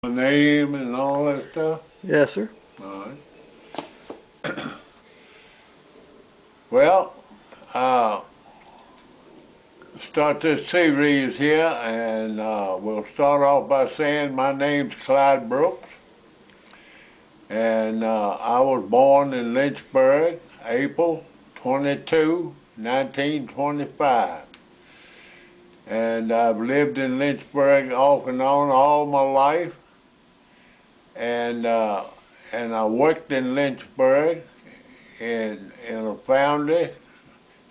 My name and all that stuff? Yes, sir. All right. Well, uh, start this series here, and we'll start off by saying my name's Clyde Brooks, and I was born in Lynchburg, April 22, 1925. And I've lived in Lynchburg off and on all my life, and I worked in Lynchburg in a foundry.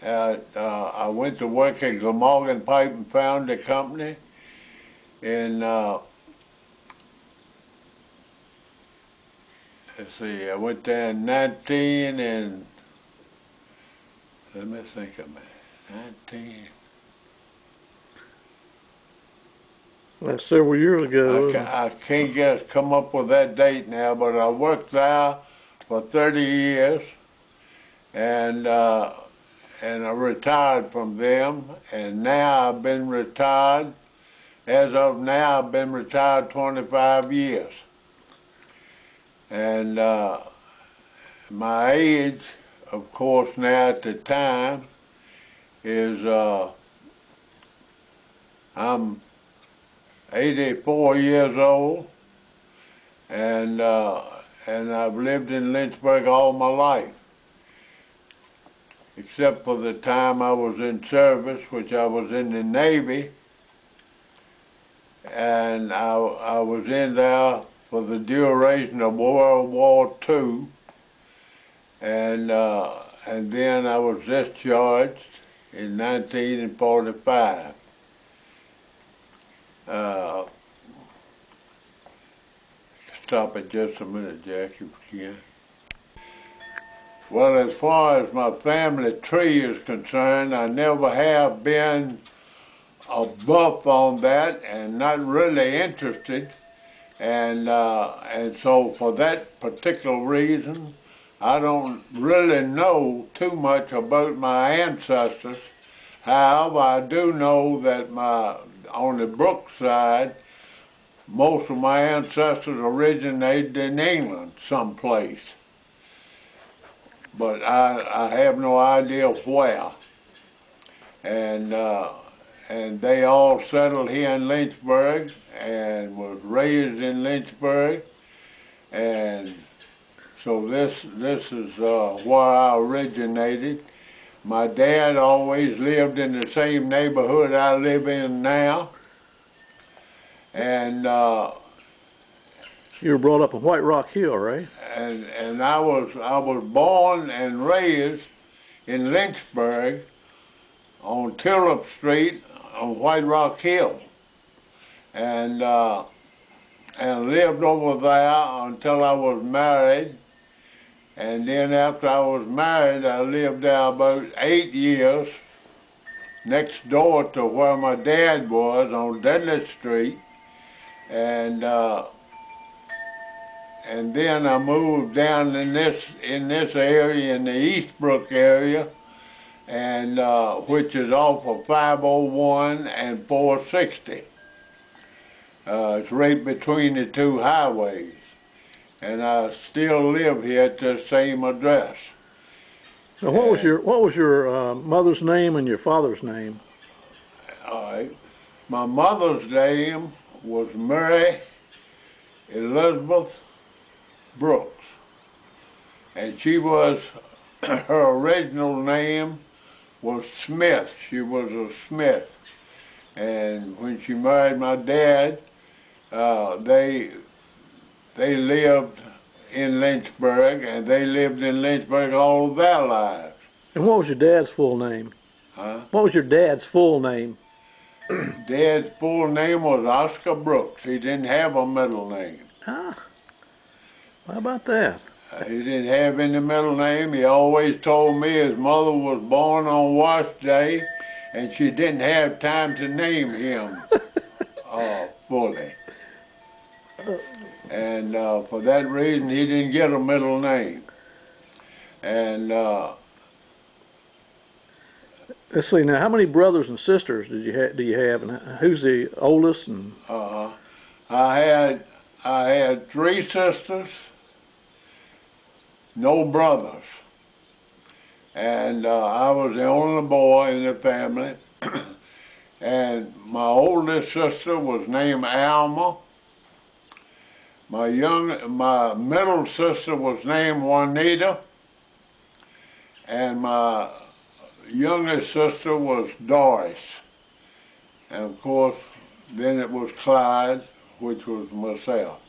I went to work at Glamorgan Pipe and Foundry Company in, let's see, I went there in 19 and, let me think a minute, 19, That's several years ago. I can't just come up with that date now, but I worked there for 30 years, and I retired from them, and now I've been retired. As of now, I've been retired 25 years. And my age, of course, now at the time is I'm 84 years old, and I've lived in Lynchburg all my life, except for the time I was in service, which I was in the Navy, and I was in there for the duration of World War II, and then I was discharged in 1945. Stop it just a minute, Jack, if you can. Well, as far as my family tree is concerned, I never have been a buff on that and not really interested. And so for that particular reason, I don't really know too much about my ancestors. However, I do know that on the Brooks side, most of my ancestors originated in England someplace. But I have no idea where. And they all settled here in Lynchburg and was raised in Lynchburg. And so this is where I originated. My dad always lived in the same neighborhood I live in now. And You were brought up in White Rock Hill, right? and I was born and raised in Lynchburg on Tulip Street on White Rock Hill, and lived over there until I was married. And then after I was married, I lived there about 8 years next door to where my dad was on Dudley Street, and then I moved down in this area, in the Eastbrook area, and which is off of 501 and 460. It's right between the two highways, and I still live here at the same address. So what was your mother's name and your father's name? All right. My mother's name was Mary Elizabeth Brooks, and she was, her original name was Smith. She was a Smith. And when she married my dad, they lived in Lynchburg, and they lived in Lynchburg all their lives. And what was your dad's full name? Huh? What was your dad's full name? Dad's full name was Oscar Brooks. He didn't have a middle name. Ah, how about that? He didn't have any middle name. He always told me his mother was born on wash day, and she didn't have time to name him fully. And for that reason, he didn't get a middle name. And Let's see now. How many brothers and sisters do you have, and who's the oldest? And I I had 3 sisters, no brothers. And I was the only boy in the family. And my oldest sister was named Alma. My middle sister was named Juanita. And my youngest sister was Doris. And of course, then it was Clyde, which was myself.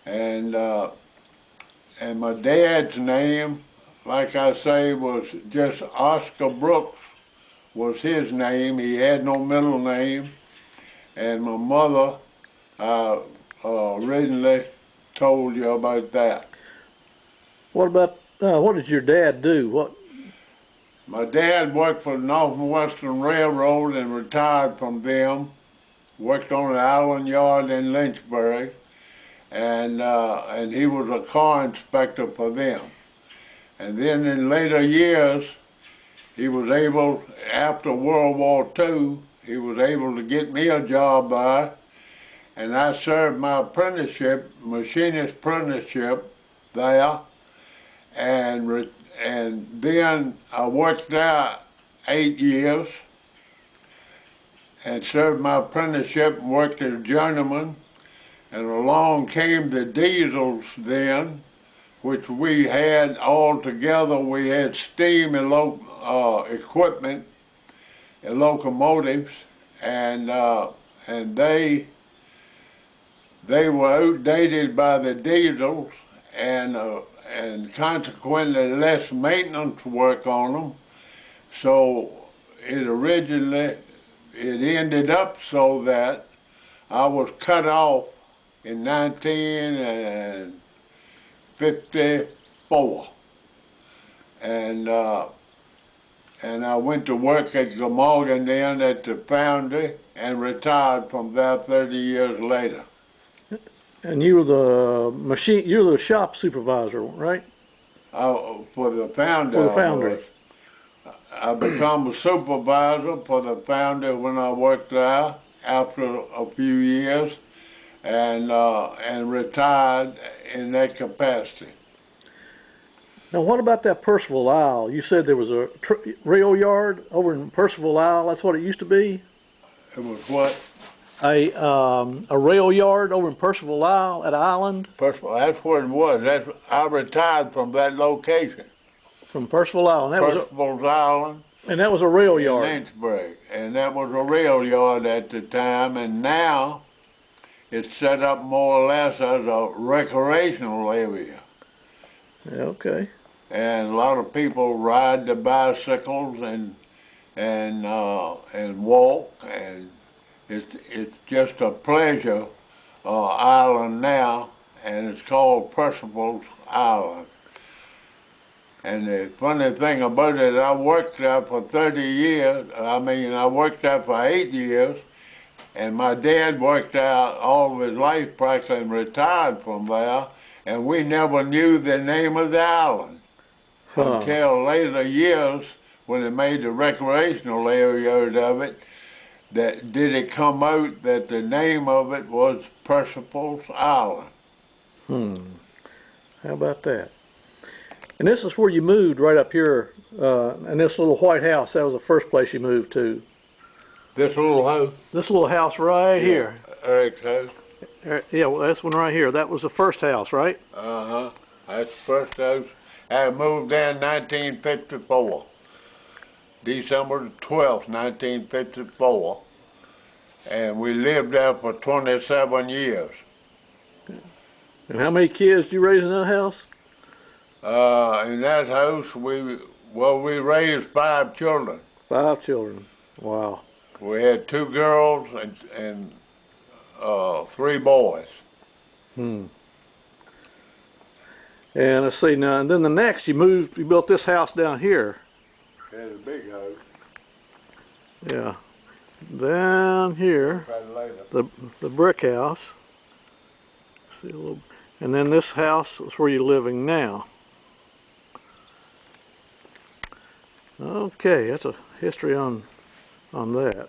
And my dad's name, like I say, was just Oscar Brooks was his name. He had no middle name. And my mother, I originally told you about that. What about, what did your dad do? My dad worked for the Northwestern Railroad and retired from them. Worked on the Island Yard in Lynchburg. And he was a car inspector for them. And then in later years, he was able, after World War II, he was able to get me a job there, and I served my apprenticeship, machinist apprenticeship there, and then I worked there 8 years and served my apprenticeship and worked as a journeyman, and along came the diesels then, which we had all together. We had steam equipment and locomotives, and they were outdated by the diesels, and consequently less maintenance work on them. So it ended up so that I was cut off in 1954, and I went to work at Glamorgan then at the foundry and retired from there 30 years later. And you were the shop supervisor, right? For the foundry. For the foundry. I became a supervisor for the foundry when I worked there after a few years, and retired in that capacity. Now, what about that Percival Isle? You said there was a rail yard over in Percival Isle. That's what it used to be? It was what? A rail yard over in Percival Isle at Island? Percival, that's what it was. I retired from that location. From Percival Isle. Percival's Island. And that was a rail yard? In Lynchburg. And that was a rail yard at the time, and now it's set up more or less as a recreational area. Okay. And a lot of people ride the bicycles and walk, and it's just a pleasure island now, and it's called Percival's Island. And the funny thing about it, I worked there for 30 years. I worked there for 8 years, and my dad worked there all of his life practically and retired from there, and we never knew the name of the island until later years when they made the recreational area of it. That did it come out that the name of it was Percival's Island. How about that? And this is where you moved, right up here, and this little white house, that was the first place you moved to. This little house? This little house right here. Eric's house. Yeah, well, this one right here. That was the first house, right? Uh-huh. That's the first house. I moved there in 1954. December 12th, 1954. And we lived there for 27 years. And how many kids did you raise in that house? In that house, we raised 5 children. 5 children. Wow. We had 2 girls and 3 boys. And let's see now, and then the next you built this house down here. It's a big house. Yeah. Down here, the brick house. See a little, and then this house is where you're living now. Okay, that's a history on that.